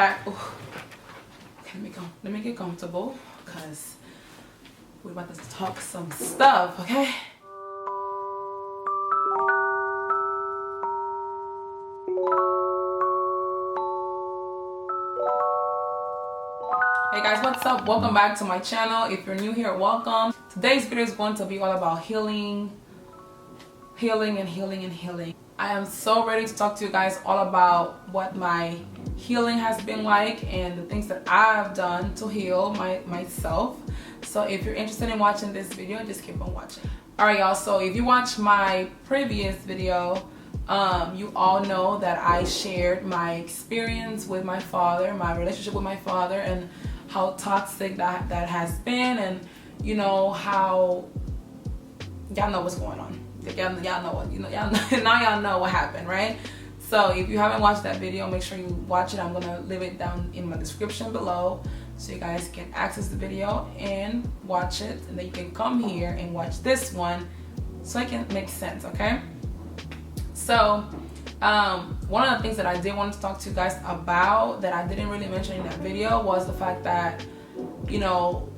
Ooh. Okay, let me get comfortable because we're about to talk some stuff, okay? Hey guys, what's up? Welcome back to my channel. If you're new here, welcome. Today's video is going to be all about healing. I am so ready to talk to you guys all about what my healing has been like and the things that I've done to heal myself. So if you're interested in watching this video, just keep on watching. Alright y'all, so if you watched my previous video, you all know that I shared my experience with my father, my relationship with my father, and how toxic that has been, and you know how y'all know what's going on. Y'all know what now y'all know what happened, right? So if you haven't watched that video, make sure you watch it. I'm gonna leave it down in my description below so you guys can access the video and watch it, and then you can come here and watch this one so it can make sense, okay? So one of the things that I did want to talk to you guys about that I didn't really mention in that video was the fact that, you know,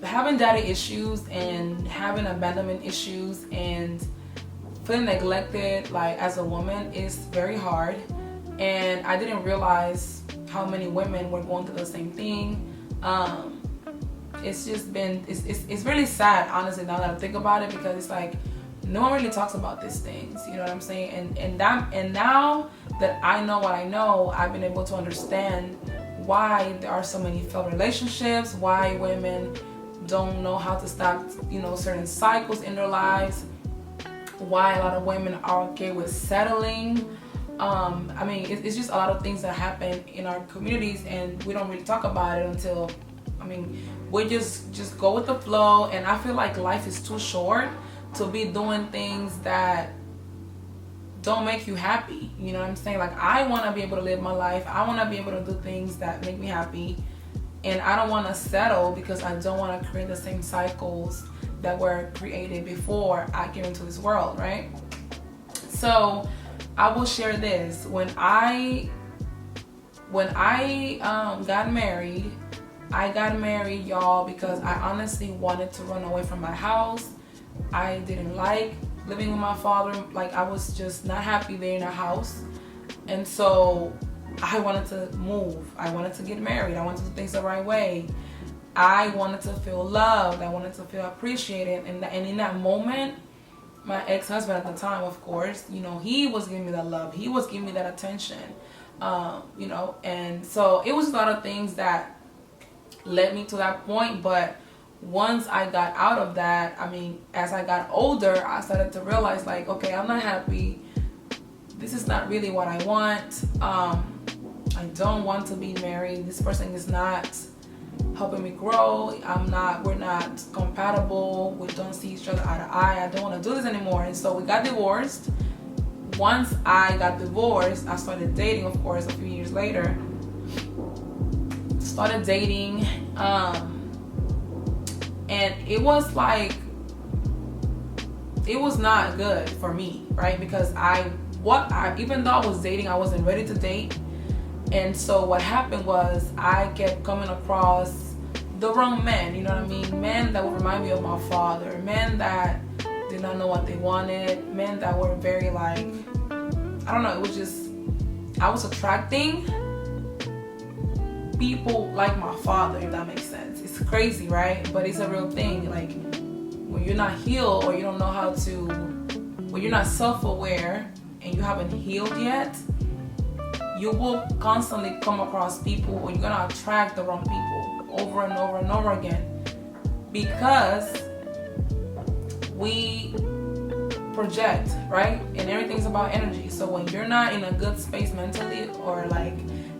having daddy issues and having abandonment issues and feeling neglected like as a woman is very hard, and I didn't realize how many women were going through the same thing. It's just been it's really sad, honestly, now that I think about it, because it's like no one really talks about these things, you know what I'm saying? And now that I know what I know, I've been able to understand why there are so many failed relationships, why women don't know how to stop, you know, certain cycles in their lives, why a lot of women are okay with settling. I mean, it's just a lot of things that happen in our communities, and we don't really talk about it until, I mean, we just go with the flow. And I feel like life is too short to be doing things that don't make you happy, you know what I'm saying? Like, I want to be able to live my life. I want to be able to do things that make me happy, and I don't want to settle because I don't want to create the same cycles that were created before I came into this world, right? So I will share this. When I got married, y'all, because I honestly wanted to run away from my house. I didn't like living with my father. Like, I was just not happy there in the house, and so I wanted to move. I wanted to get married. I wanted to do things the right way. I wanted to feel loved. I wanted to feel appreciated. And in that moment, my ex-husband at the time, of course, you know, he was giving me that love. He was giving me that attention, you know. And so it was a lot of things that led me to that point. But once I got out of that, I mean, as I got older, I started to realize, like, okay, I'm not happy. This is not really what I want. I don't want to be married. This person is not helping me grow. We're not compatible. We don't see each other eye to eye. I don't want to do this anymore. And so we got divorced. Once I got divorced, I started dating, of course, a few years later. Started dating. And it was like, it was not good for me, right? Because even though I was dating, I wasn't ready to date. And so what happened was I kept coming across the wrong men, you know what I mean? Men that would remind me of my father, men that did not know what they wanted, men that were very, like, I don't know, it was just, I was attracting people like my father, if that makes sense. It's crazy, right? But it's a real thing. Like, when you're not healed, or you don't know how to, when you're not self-aware and you haven't healed yet, you will constantly come across people, or you're gonna attract the wrong people over and over and over again, because we project, right? And everything's about energy. So when you're not in a good space mentally or like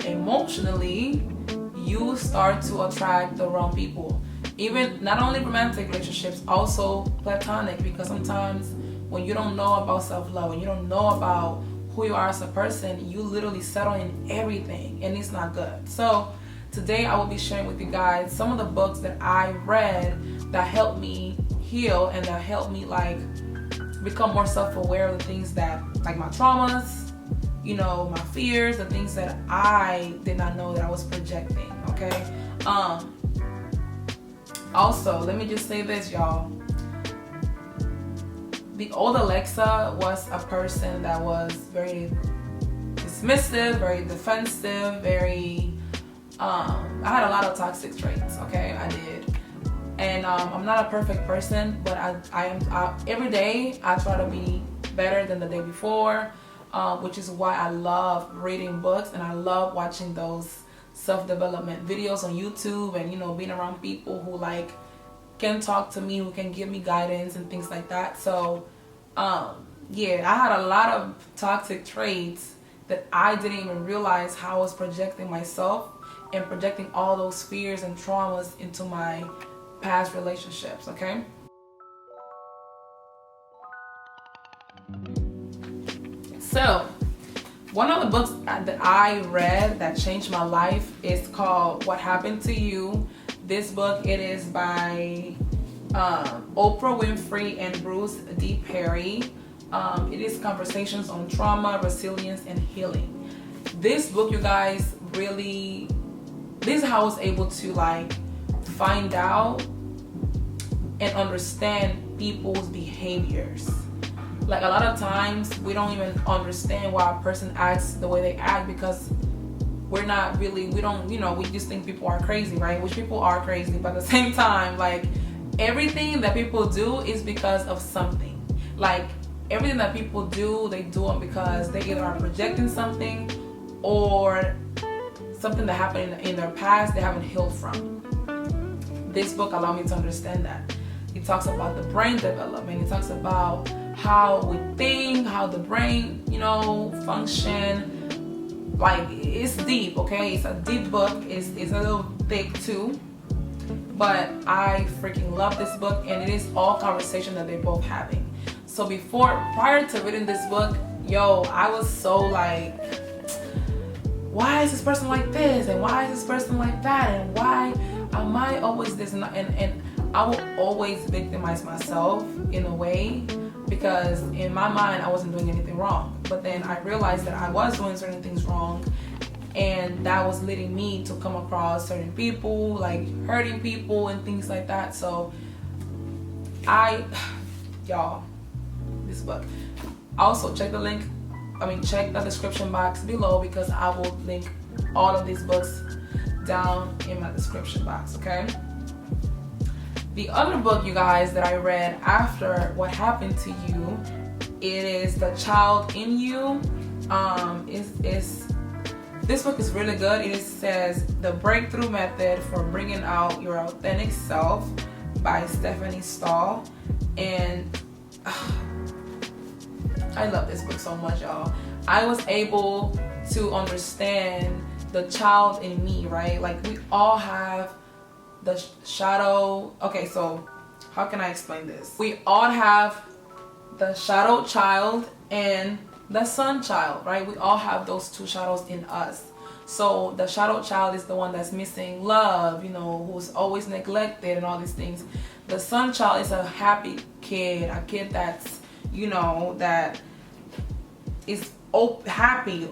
emotionally, you start to attract the wrong people. Even not only romantic relationships, also platonic, because sometimes when you don't know about self-love, when you don't know about who you are as a person, you literally settle in everything, and it's not good. So today I will be sharing with you guys some of the books that I read that helped me heal, and that helped me like become more self-aware of the things that, like my traumas, you know, my fears, the things that I did not know that I was projecting. Okay. Also, let me just say this, y'all. The old Alexa was a person that was very dismissive, very defensive, very I had a lot of toxic traits. Okay, I did. And I'm not a perfect person, but I am every day I try to be better than the day before, which is why I love reading books and I love watching those self-development videos on YouTube, and, you know, being around people who like can talk to me, who can give me guidance and things like that. So yeah, I had a lot of toxic traits that I didn't even realize how I was projecting myself and projecting all those fears and traumas into my past relationships. Okay. So one of the books that I read that changed my life is called What Happened to You. This book, it is by Oprah Winfrey and Bruce D. Perry. It is conversations on trauma, resilience, and healing. This book, you guys, really, this is how I was able to like find out and understand people's behaviors. Like a lot of times we don't even understand why a person acts the way they act because we're not really, we don't, you know, we just think people are crazy, right? Which people are crazy, but at the same time, like everything that people do is because of something. Like everything that people do, they do it because they either are projecting something or something that happened in their past they haven't healed from. This book allowed me to understand that. It talks about the brain development. It talks about how we think, how the brain, you know, function. Like, it's deep, okay? It's a deep book. It's a little thick too. But I freaking love this book, and it is all conversation that they're both having. So prior to reading this book, I was so like, why is this person like this? And why is this person like that? And why am I always this? And I will always victimize myself in a way, because in my mind I wasn't doing anything wrong. But then I realized that I was doing certain things wrong, and that was leading me to come across certain people, like hurting people and things like that. So y'all, this book. Also check the description box below, because I will link all of these books down in my description box, okay? The other book, you guys, that I read after What Happened to You, it is The Child in You. This book is really good. It says The Breakthrough Method for Bringing Out Your Authentic Self by Stephanie Stahl. And I love this book so much, y'all. I was able to understand the child in me, right? Like, we all have the shadow. Okay, so how can I explain this? We all have the shadow child and the sun child, right? We all have those two shadows in us. So the shadow child is the one that's missing love, you know, who's always neglected and all these things. The sun child is a happy kid, a kid that's, you know, that is happy,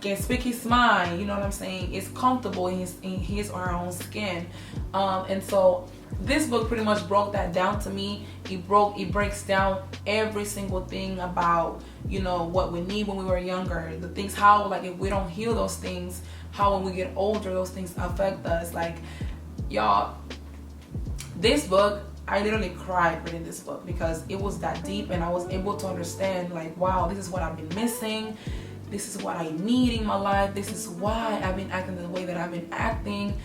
can speak his mind, you know what I'm saying, is comfortable in his or her own skin. And so this book pretty much broke that down to me. It breaks down every single thing about, you know, what we need when we were younger, the things, how, like, if we don't heal those things, how when we get older those things affect us. Like, y'all, this book, I literally cried reading this book because it was that deep, and I was able to understand, like, wow, this is what I've been missing. This is what I need in my life. This is why I've been acting the way that I've been acting.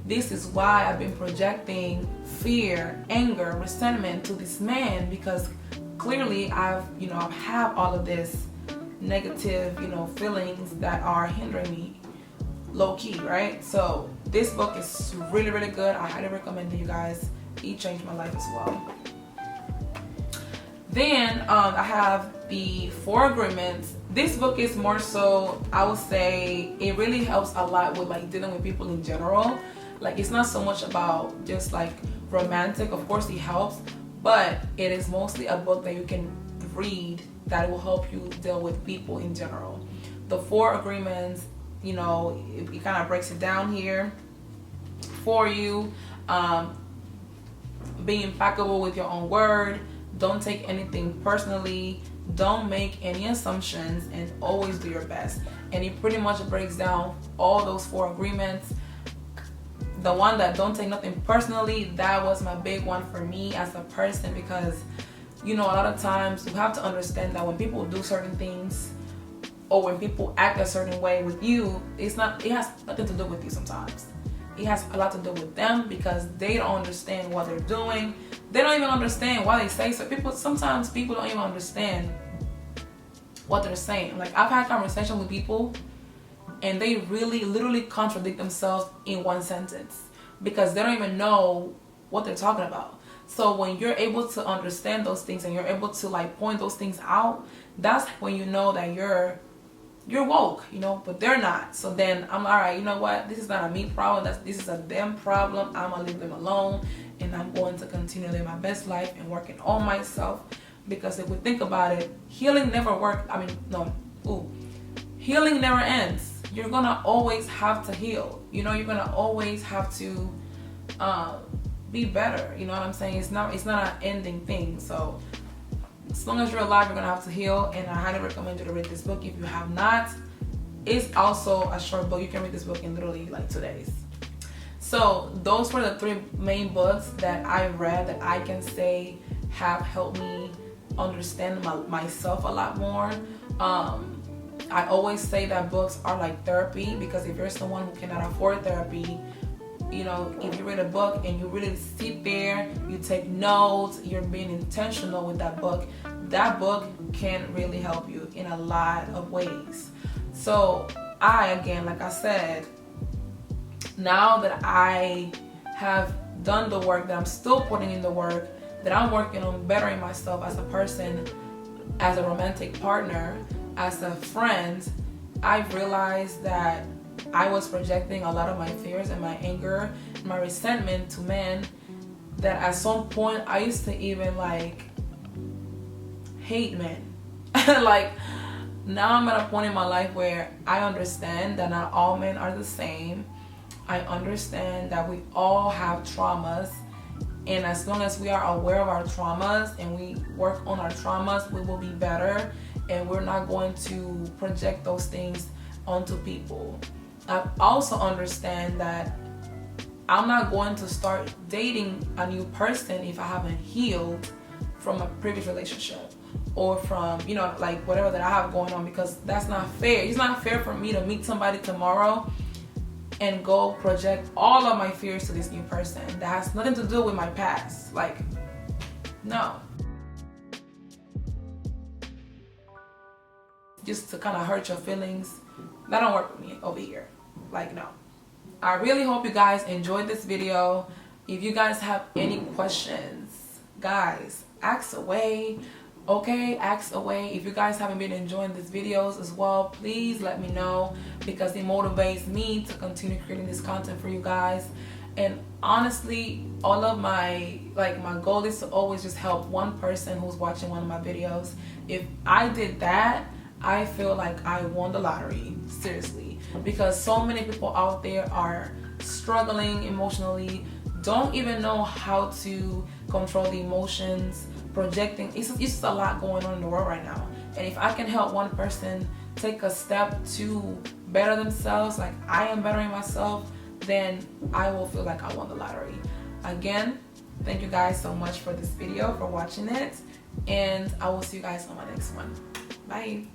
This is why I've been projecting fear, anger, resentment to this man, because clearly I have all of this negative, you know, feelings that are hindering me low key, right? So this book is really, really good. I highly recommend it, you guys. It changed my life as well. Then I have the 4 Agreements. This book is more so, I would say, it really helps a lot with, like, dealing with people in general. Like, it's not so much about just like romantic. Of course it helps, but it is mostly a book that you can read that will help you deal with people in general. the 4 agreements, you know, it kind of breaks it down here for you. Be impeccable with your own word. Don't take anything personally. Don't make any assumptions, and always do your best. And it pretty much breaks down all those 4 agreements. The one that don't take nothing personally, that was my big one for me as a person, because you know, a lot of times you have to understand that when people do certain things, or when people act a certain way with you, it has nothing to do with you. Sometimes it has a lot to do with them, because they don't understand what they're doing. They don't even understand why they say so. Sometimes people don't even understand what they're saying. Like, I've had conversations with people and they really literally contradict themselves in one sentence, because they don't even know what they're talking about. So when you're able to understand those things and you're able to like point those things out, that's when you know that you're woke, you know, but they're not. So then I'm all right, you know what, this is not a me problem, this is a them problem. I'm gonna leave them alone, and I'm going to continue to live my best life and working on myself. Because if we think about it, healing never healing never ends. You're gonna always have to heal, you know, you're gonna always have to be better, you know what I'm saying? It's not an ending thing. So as long as you're alive, you're gonna have to heal. And I highly recommend you to read this book if you have not. It's also a short book. You can read this book in literally like 2 days. So those were the 3 main books that I read that I can say have helped me understand myself a lot more. I always say that books are like therapy, because if you're someone who cannot afford therapy, you know, if you read a book and you really sit there, you take notes, you're being intentional with that book can really help you in a lot of ways. So again, like I said, now that I have done the work, that I'm still putting in the work, that I'm working on bettering myself as a person, as a romantic partner, as a friend, I've realized that I was projecting a lot of my fears and my anger, my resentment to men, that at some point I used to even like hate men. Like, now I'm at a point in my life where I understand that not all men are the same. I understand that we all have traumas, and as long as we are aware of our traumas and we work on our traumas, we will be better, and we're not going to project those things onto people. I also understand that I'm not going to start dating a new person if I haven't healed from a previous relationship, or from, you know, like whatever that I have going on, because that's not fair. It's not fair for me to meet somebody tomorrow and go project all of my fears to this new person that has nothing to do with my past. Like, no. Just to kind of hurt your feelings, that don't work with me over here. Like, no. I really hope you guys enjoyed this video. If you guys have any questions, guys, ask away. Okay, ask away. If you guys haven't been enjoying these videos as well, please let me know, because it motivates me to continue creating this content for you guys. And honestly, all of my goal is to always just help one person who's watching one of my videos. If I did that, I feel like I won the lottery, seriously, because so many people out there are struggling emotionally, don't even know how to control the emotions, projecting. It's just a lot going on in the world right now. And if I can help one person take a step to better themselves, like I am bettering myself, then I will feel like I won the lottery. Again, thank you guys so much for this video, for watching it, and I will see you guys on my next one. Bye.